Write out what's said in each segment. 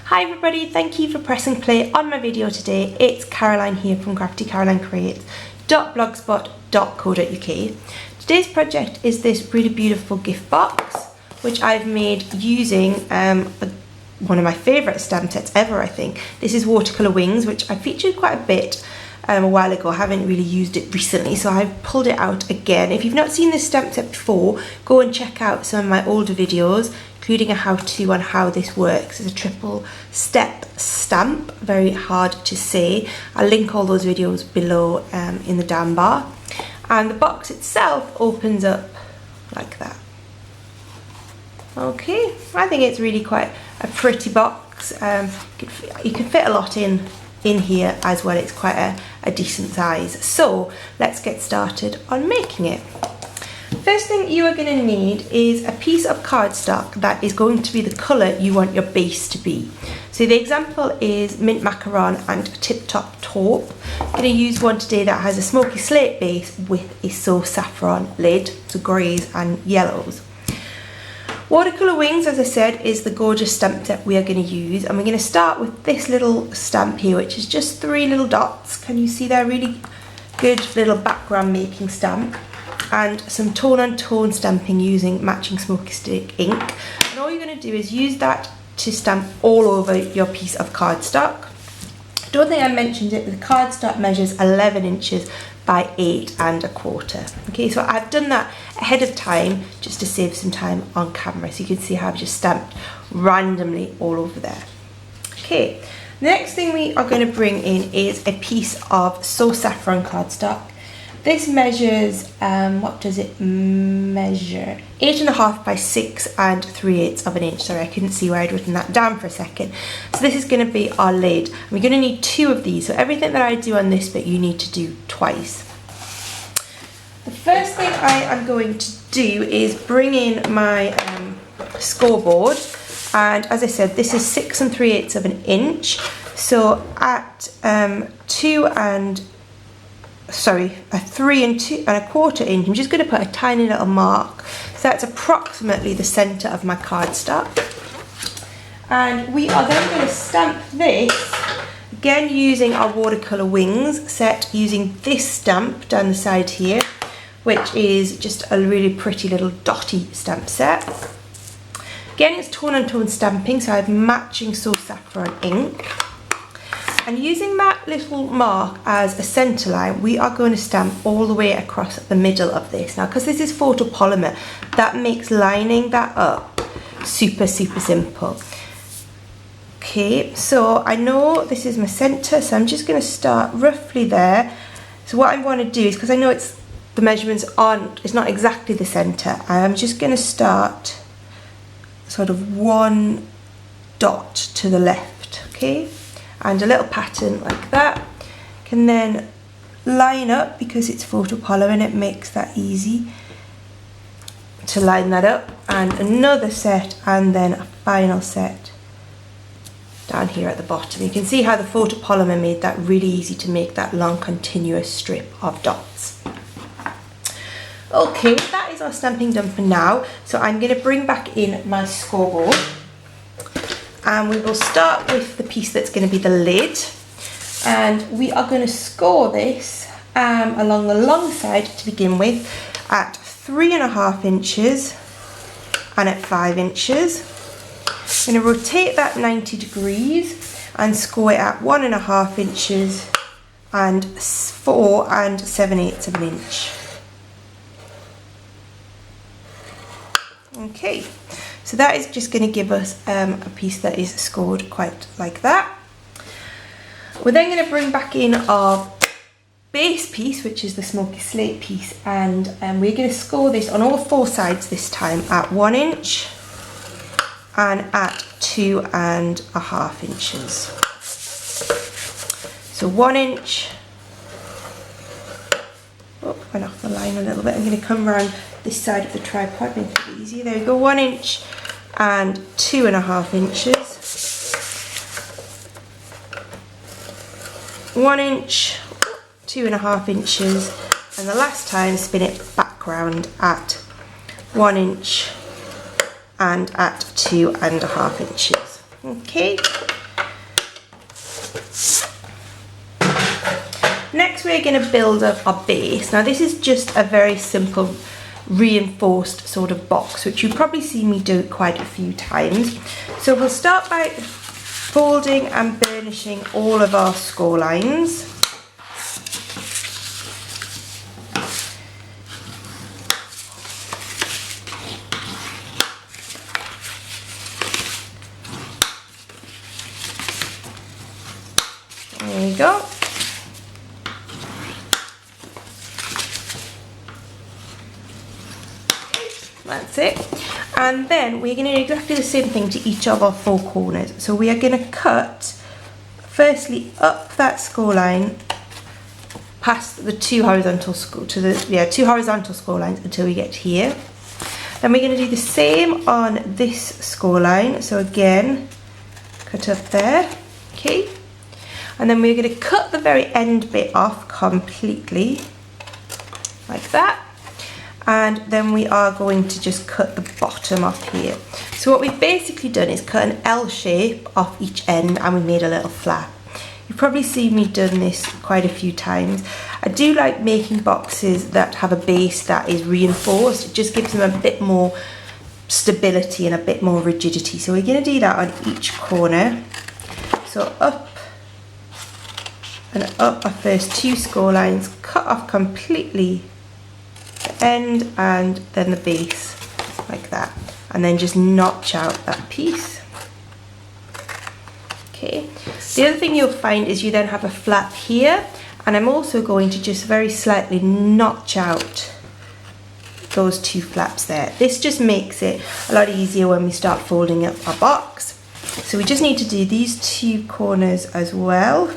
Hi everybody, thank you for pressing play on my video today. It's Caroline here from craftycarolinecreates.blogspot.co.uk. Today's project is this really beautiful gift box which I've made using one of my favourite stamp sets ever, I think. This is Watercolor Wings, which I featured quite a bit a while ago. I haven't really used it recently, so I've pulled it out again. If you've not seen this stamp set before, go and check out some of my older videos, including a how-to on how this works. It's a triple step stamp, very hard to say. I'll link all those videos below in the down bar. And the box itself opens up like that. Okay, I think it's really quite a pretty box. You can fit a lot in here as well. It's quite a decent size. So let's get started on making it. First thing you are going to need is a piece of cardstock that is going to be the colour you want your base to be. So the example is mint macaron and tip top taupe. I'm going to use one today that has a smoky slate base with a sauce saffron lid, so greys and yellows. Watercolor Wings, as I said, is the gorgeous stamp set we are going to use, and we're going to start with this little stamp here, which is just 3 little dots. Can you see that? Really good little background making stamp, and some tone on tone stamping using matching smoky stick ink. And all you're going to do is use that to stamp all over your piece of cardstock. I don't think I mentioned it, but the cardstock measures 11 inches by 8 1/4. Okay, so I've done that ahead of time just to save some time on camera, so you can see how I've just stamped randomly all over there. Okay, the next thing we are going to bring in is a piece of sauce saffron cardstock. This measures, what does it measure? 8.5 by 6 3/8 of an inch. Sorry, I couldn't see where I'd written that down for a second. So this is going to be our lid. We're going to need 2 of these. So everything that I do on this bit, you need to do twice. The first thing I am going to do is bring in my scoreboard. And as I said, this is 6 3/8 of an inch. So at 3 1/4 inch, I'm just going to put a tiny little mark. So that's approximately the centre of my cardstock. And we are then going to stamp this, again using our Watercolor Wings set, using this stamp down the side here, which is just a really pretty little dotty stamp set. Again, it's tone on tone stamping, so I have matching sauce saffron ink. And using that little mark as a centre line, we are going to stamp all the way across the middle of this. Now, because this is photopolymer, that makes lining that up super simple. Okay, so I know this is my centre, so I'm just going to start roughly there. So what I want to do is, because I know the measurements it's not exactly the centre, I'm just going to start sort of 1 dot to the left, okay? And a little pattern like that can then line up, because it's photopolymer and it makes that easy to line that up, and another set, and then a final set down here at the bottom. You can see how the photopolymer made that really easy to make that long continuous strip of dots. Okay, that is our stamping done for now. So I'm going to bring back in my scoreboard. And we will start with the piece that's going to be the lid, and we are going to score this along the long side to begin with at 3.5 inches and at 5 inches. I'm going to rotate that 90 degrees and score it at 1.5 inches and 4 7/8 of an inch. Okay. So that is just going to give us a piece that is scored quite like that. We're then going to bring back in our base piece, which is the smoky slate piece, and we're going to score this on all 4 sides this time at 1 inch and at 2.5 inches. So 1 inch. Oh, went off the line a little bit. I'm going to come around this side of the tripod, make it easy. There we go, 1 inch and 2.5 inches. 1 inch, 2.5 inches, and the last time spin it back round at 1 inch and at 2.5 inches. Okay, Next we're going to build up our base. Now this is just a very simple reinforced sort of box, which you've probably seen me do quite a few times. So we'll start by folding and burnishing all of our score lines. There we go. That's it. And then we're going to do exactly the same thing to each of our 4 corners. So we are going to cut firstly up that score line past the 2 horizontal score to the 2 horizontal score lines until we get here. Then we're going to do the same on this score line. So again, cut up there. Okay. And then we're going to cut the very end bit off completely, like that. And then we are going to just cut the bottom off here. So what we've basically done is cut an L shape off each end, and we made a little flap. You've probably seen me done this quite a few times. I do like making boxes that have a base that is reinforced. It just gives them a bit more stability and a bit more rigidity. So we're going to do that on each corner. So up and up our first 2 score lines, cut off completely the end and then the base, like that, and then just notch out that piece. Okay, the other thing you'll find is you then have a flap here, and I'm also going to just very slightly notch out those 2 flaps there. This just makes it a lot easier when we start folding up our box. So we just need to do these 2 corners as well.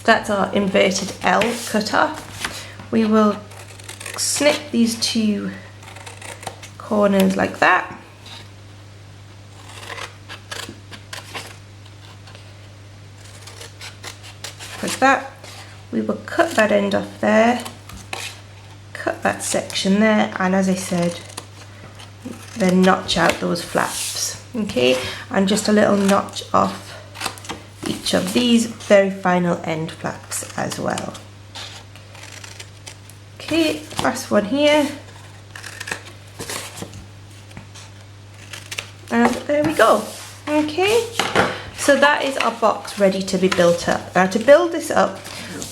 That's our inverted L cutter. We will snip these 2 corners like that. Like that. We will cut that end off there, cut that section there, and as I said, then notch out those flaps. Okay, and just a little notch off each of these very final end flaps as well. Okay, last one here. And there we go. Okay, so that is our box ready to be built up. Now to build this up,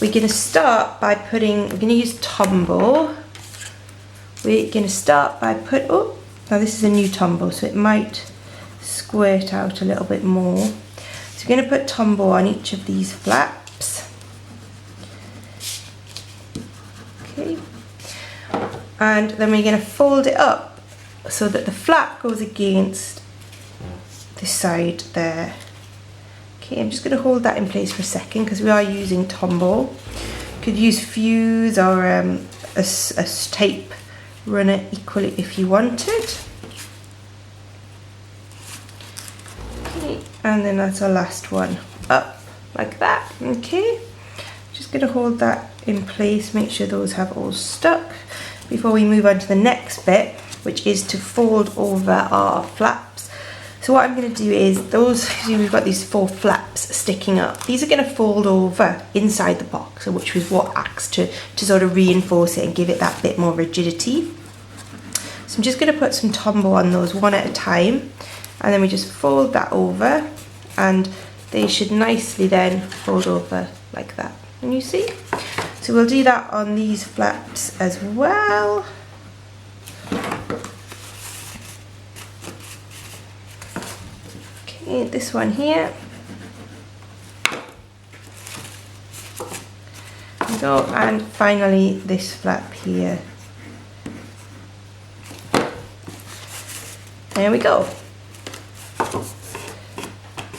we're going to start by we're going to use Tombow. We're going to start by now this is a new Tombow, so it might squirt out a little bit more. So we're going to put Tombow on each of these flaps. Okay. And then we're going to fold it up so that the flap goes against this side there. Okay, I'm just going to hold that in place for a second because we are using Tombow. You could use fuse or a tape runner equally if you wanted. Okay, and then that's our last one up like that. Okay, just going to hold that in place, make sure those have all stuck before we move on to the next bit, which is to fold over our flaps. So what I'm going to do is we've got these 4 flaps sticking up. These are going to fold over inside the box, which is what acts to sort of reinforce it and give it that bit more rigidity. So I'm just going to put some Tombow on those one at a time, and then we just fold that over, and they should nicely then fold over like that. Can you see? So we'll do that on these flaps as well. Okay, this one here. Go, and finally this flap here. There we go.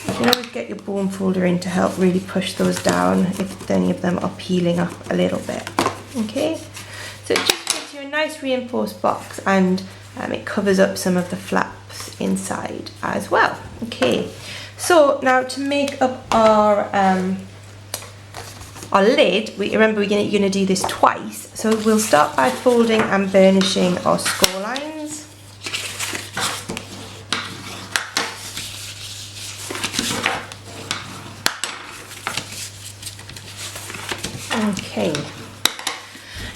You can always get your bone folder in to help really push those down if any of them are peeling up a little bit. Okay, so it just gives you a nice reinforced box, and it covers up some of the flaps inside as well. Okay, so now to make up our our lid, remember you're going to do this twice, so we'll start by folding and burnishing our score lines. Okay.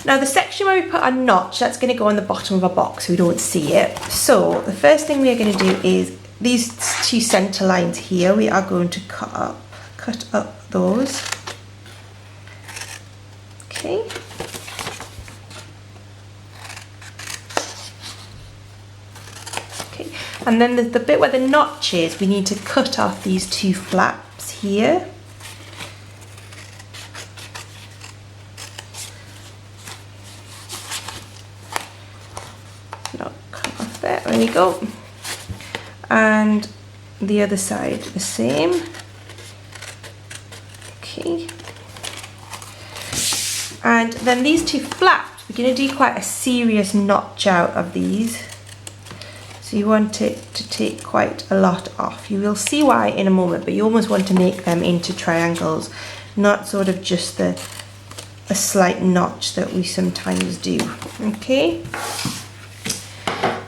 Now the section where we put our notch, that's going to go on the bottom of our box so we don't see it. So the first thing we are going to do is these two centre lines here, we are going to cut up those. Okay. Okay. And then the bit where the notch is, we need to cut off these two flaps here. There we go. And the other side the same. Okay. And then these two flaps, we're going to do quite a serious notch out of these. So you want it to take quite a lot off. You will see why in a moment, but you almost want to make them into triangles, not sort of just a slight notch that we sometimes do. Okay.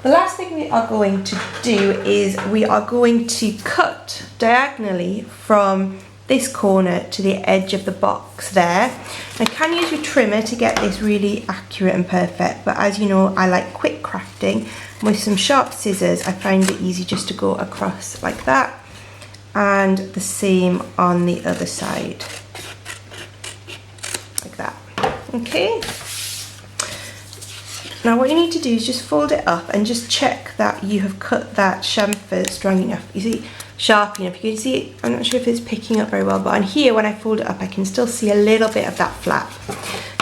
The last thing we are going to do is we are going to cut diagonally from this corner to the edge of the box there. I can use your trimmer to get this really accurate and perfect, but as you know, I like quick crafting. With some sharp scissors, I find it easy just to go across like that, and the same on the other side, like that. Okay. Now what you need to do is just fold it up and just check that you have cut that chamfer strong enough. You see, sharp enough. You can see it, I'm not sure if it's picking up very well, but on here when I fold it up I can still see a little bit of that flap.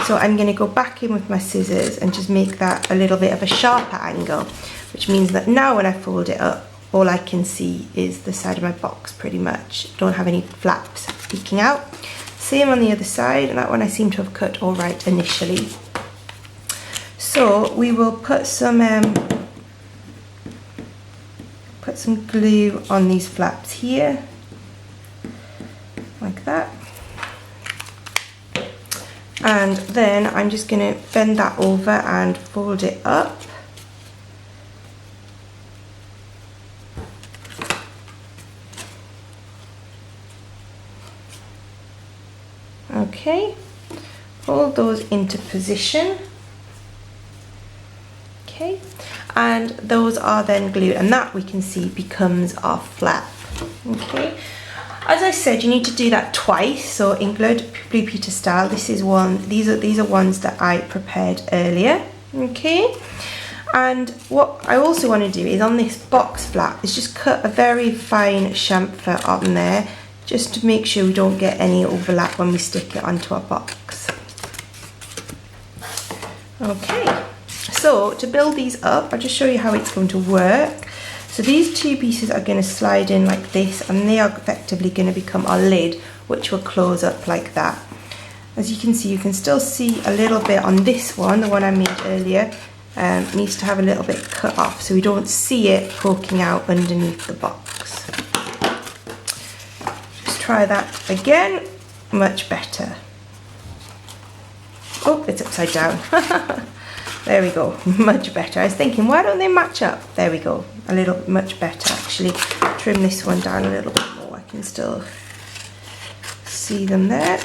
So I'm going to go back in with my scissors and just make that a little bit of a sharper angle, which means that now when I fold it up, all I can see is the side of my box pretty much. Don't have any flaps peeking out. Same on the other side, and that one I seem to have cut all right initially. So we will put some glue on these flaps here, like that. And then I'm just going to bend that over and fold it up. Okay, fold those into position. Okay, and those are then glued, and that we can see becomes our flap. Okay, as I said, you need to do that twice. So in Blue Peter style, this is one. These are ones that I prepared earlier. Okay, and what I also want to do is on this box flap is just cut a very fine chamfer on there, just to make sure we don't get any overlap when we stick it onto our box. Okay. So to build these up, I'll just show you how it's going to work. So these two pieces are going to slide in like this, and they are effectively going to become our lid, which will close up like that. As you can see, you can still see a little bit on this one, the one I made earlier, needs to have a little bit cut off so we don't see it poking out underneath the box. Just try that again, much better. Oh, it's upside down. There we go, much better. I was thinking, why don't they match up? There we go, a little much better actually. Trim this one down a little bit more. I can still see them there.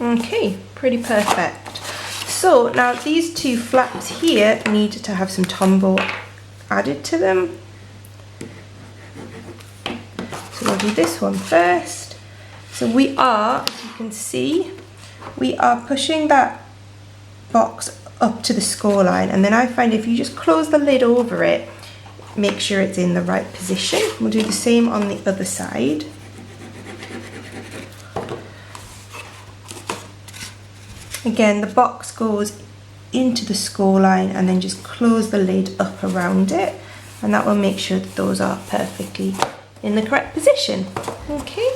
Okay, pretty perfect. So now these two flaps here need to have some tumble added to them. So we'll do this one first. So we are, as you can see, we are pushing that box up to the score line, and then I find if you just close the lid over it, make sure it's in the right position. We'll do the same on the other side. Again, the box goes into the score line, and then just close the lid up around it, and that will make sure that those are perfectly in the correct position. Okay.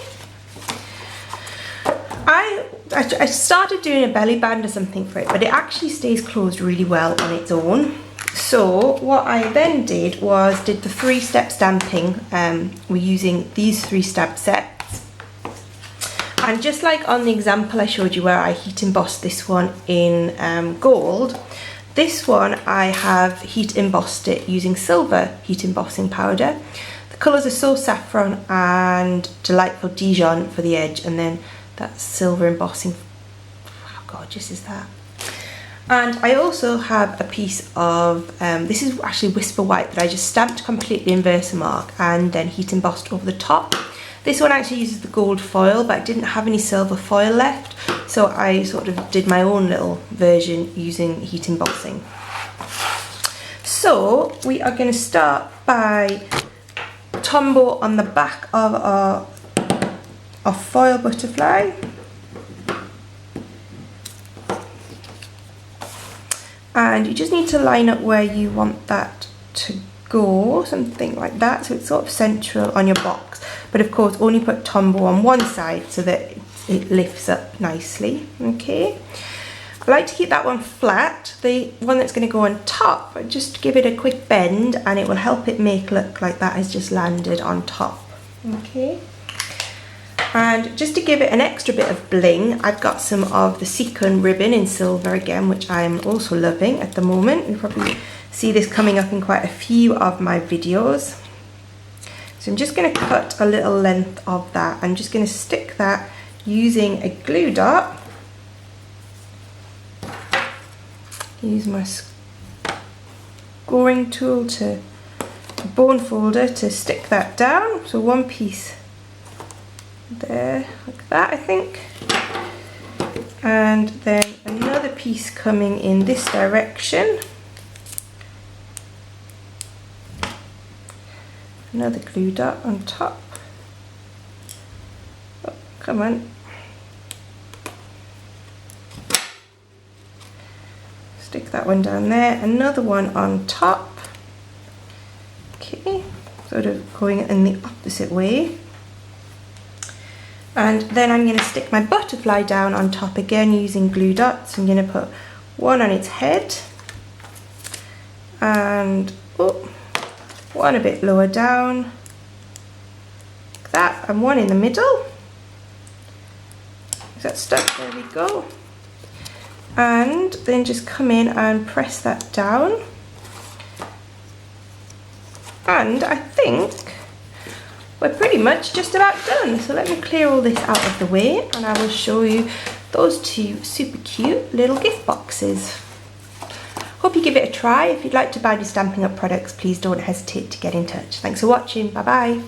I started doing a belly band or something for it, but it actually stays closed really well on its own. So what I then did was did the 3-step stamping. We're using these 3-step sets. And just like on the example I showed you where I heat embossed this one in gold, this one I have heat embossed it using silver heat embossing powder. The colours are so saffron and delightful Dijon for the edge, and then that silver embossing. How gorgeous is that? And I also have a piece of, this is actually Whisper White that I just stamped completely in Versamark and then heat embossed over the top. This one actually uses the gold foil, but I didn't have any silver foil left, so I sort of did my own little version using heat embossing. So we are going to start by Tombow on the back of our foil butterfly. And you just need to line up where you want that to go, something like that, so it's sort of central on your box. But of course only put Tombow on one side so that it lifts up nicely. Okay, I like to keep that one flat. The one that's going to go on top, just give it a quick bend and it will help it make look like that has just landed on top. Okay, and just to give it an extra bit of bling, I've got some of the sequin ribbon in silver again, which I'm also loving at the moment. You probably see this coming up in quite a few of my videos. So I'm just going to cut a little length of that. I'm just going to stick that using a glue dot. Use my scoring tool to bone folder to stick that down. So one piece there, like that, I think. And then another piece coming in this direction. Another glue dot on top. Oh, come on. Stick that one down there. Another one on top. Okay, sort of going in the opposite way. And then I'm going to stick my butterfly down on top again using glue dots. I'm going to put one on its head and one a bit lower down, like that, and one in the middle. Is that stuck? There we go. And then just come in and press that down. And I think we're pretty much just about done. So let me clear all this out of the way and I will show you those two super cute little gift boxes. Hope you give it a try. If you'd like to buy me Stampin' Up products, please don't hesitate to get in touch. Thanks for watching. Bye bye.